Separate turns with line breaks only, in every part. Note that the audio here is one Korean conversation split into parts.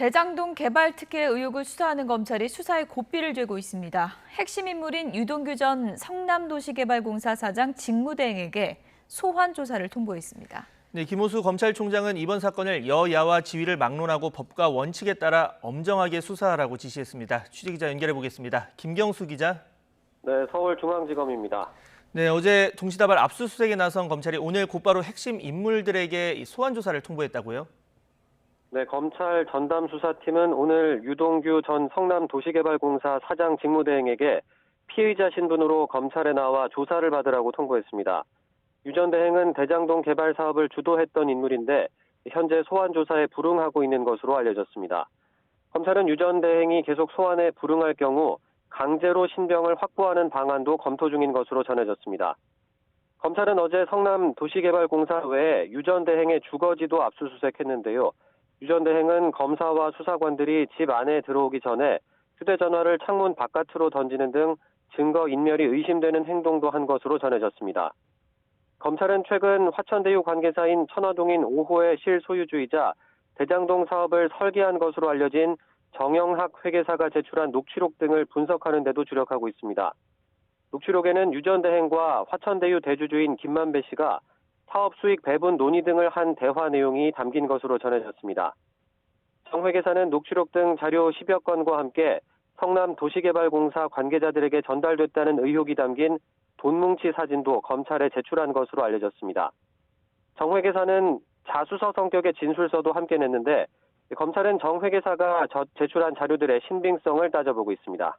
대장동 개발 특혜 의혹을 수사하는 검찰이 수사에 고삐를 죄고 있습니다. 핵심 인물인 유동규 전 성남도시개발공사 사장 직무대행에게 소환 조사를 통보했습니다.
네, 김호수 검찰총장은 이번 사건을 여야와 지위를 막론하고 법과 원칙에 따라 엄정하게 수사하라고 지시했습니다. 취재기자 연결해 보겠습니다. 김경수 기자.
네, 서울중앙지검입니다.
네, 어제 동시다발 압수수색에 나선 검찰이 오늘 곧바로 핵심 인물들에게 소환 조사를 통보했다고요?
네, 검찰 전담수사팀은 오늘 유동규 전 성남도시개발공사 사장 직무대행에게 피의자 신분으로 검찰에 나와 조사를 받으라고 통보했습니다. 유 전 대행은 대장동 개발 사업을 주도했던 인물인데 현재 소환 조사에 불응하고 있는 것으로 알려졌습니다. 검찰은 유 전 대행이 계속 소환에 불응할 경우 강제로 신병을 확보하는 방안도 검토 중인 것으로 전해졌습니다. 검찰은 어제 성남도시개발공사 외에 유 전 대행의 주거지도 압수수색했는데요. 유 전 대행은 검사와 수사관들이 집 안에 들어오기 전에 휴대전화를 창문 바깥으로 던지는 등 증거 인멸이 의심되는 행동도 한 것으로 전해졌습니다. 검찰은 최근 화천대유 관계사인 천화동인 5호의 실소유주이자 대장동 사업을 설계한 것으로 알려진 정영학 회계사가 제출한 녹취록 등을 분석하는 데도 주력하고 있습니다. 녹취록에는 유 전 대행과 화천대유 대주주인 김만배 씨가 사업 수익 배분 논의 등을 한 대화 내용이 담긴 것으로 전해졌습니다. 정 회계사는 녹취록 등 자료 10여 건과 함께 성남도시개발공사 관계자들에게 전달됐다는 의혹이 담긴 돈뭉치 사진도 검찰에 제출한 것으로 알려졌습니다. 정 회계사는 자수서 성격의 진술서도 함께 냈는데 검찰은 정 회계사가 제출한 자료들의 신빙성을 따져보고 있습니다.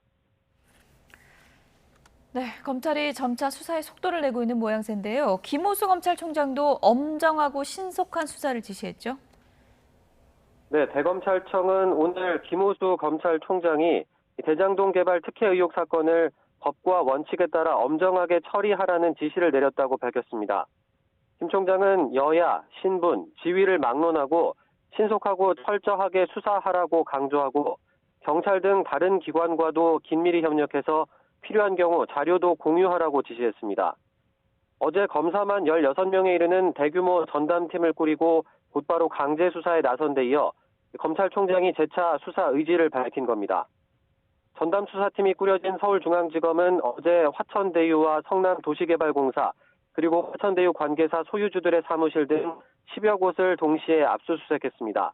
네, 검찰이 점차 수사에 속도를 내고 있는 모양새인데요. 김호수 검찰총장도 엄정하고 신속한 수사를 지시했죠?
네, 대검찰청은 오늘 김호수 검찰총장이 대장동 개발 특혜 의혹 사건을 법과 원칙에 따라 엄정하게 처리하라는 지시를 내렸다고 밝혔습니다. 김 총장은 여야, 신분, 지위를 막론하고 신속하고 철저하게 수사하라고 강조하고 경찰 등 다른 기관과도 긴밀히 협력해서 필요한 경우 자료도 공유하라고 지시했습니다. 어제 검사만 16명에 이르는 대규모 전담팀을 꾸리고 곧바로 강제 수사에 나선 데 이어 검찰총장이 재차 수사 의지를 밝힌 겁니다. 전담수사팀이 꾸려진 서울중앙지검은 어제 화천대유와 성남도시개발공사 그리고 화천대유 관계사 소유주들의 사무실 등 10여 곳을 동시에 압수수색했습니다.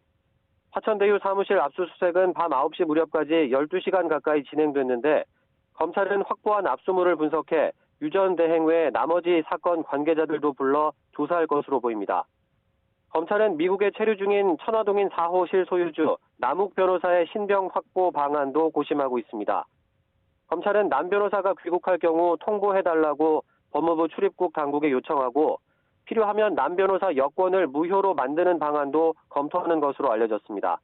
화천대유 사무실 압수수색은 밤 9시 무렵까지 12시간 가까이 진행됐는데 검찰은 확보한 압수물을 분석해 유 전 대행 외 나머지 사건 관계자들도 불러 조사할 것으로 보입니다. 검찰은 미국에 체류 중인 천화동인 4호 실소유주 남욱 변호사의 신병 확보 방안도 고심하고 있습니다. 검찰은 남 변호사가 귀국할 경우 통보해달라고 법무부 출입국 당국에 요청하고 필요하면 남 변호사 여권을 무효로 만드는 방안도 검토하는 것으로 알려졌습니다.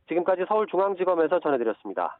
지금까지 서울중앙지검에서 전해드렸습니다.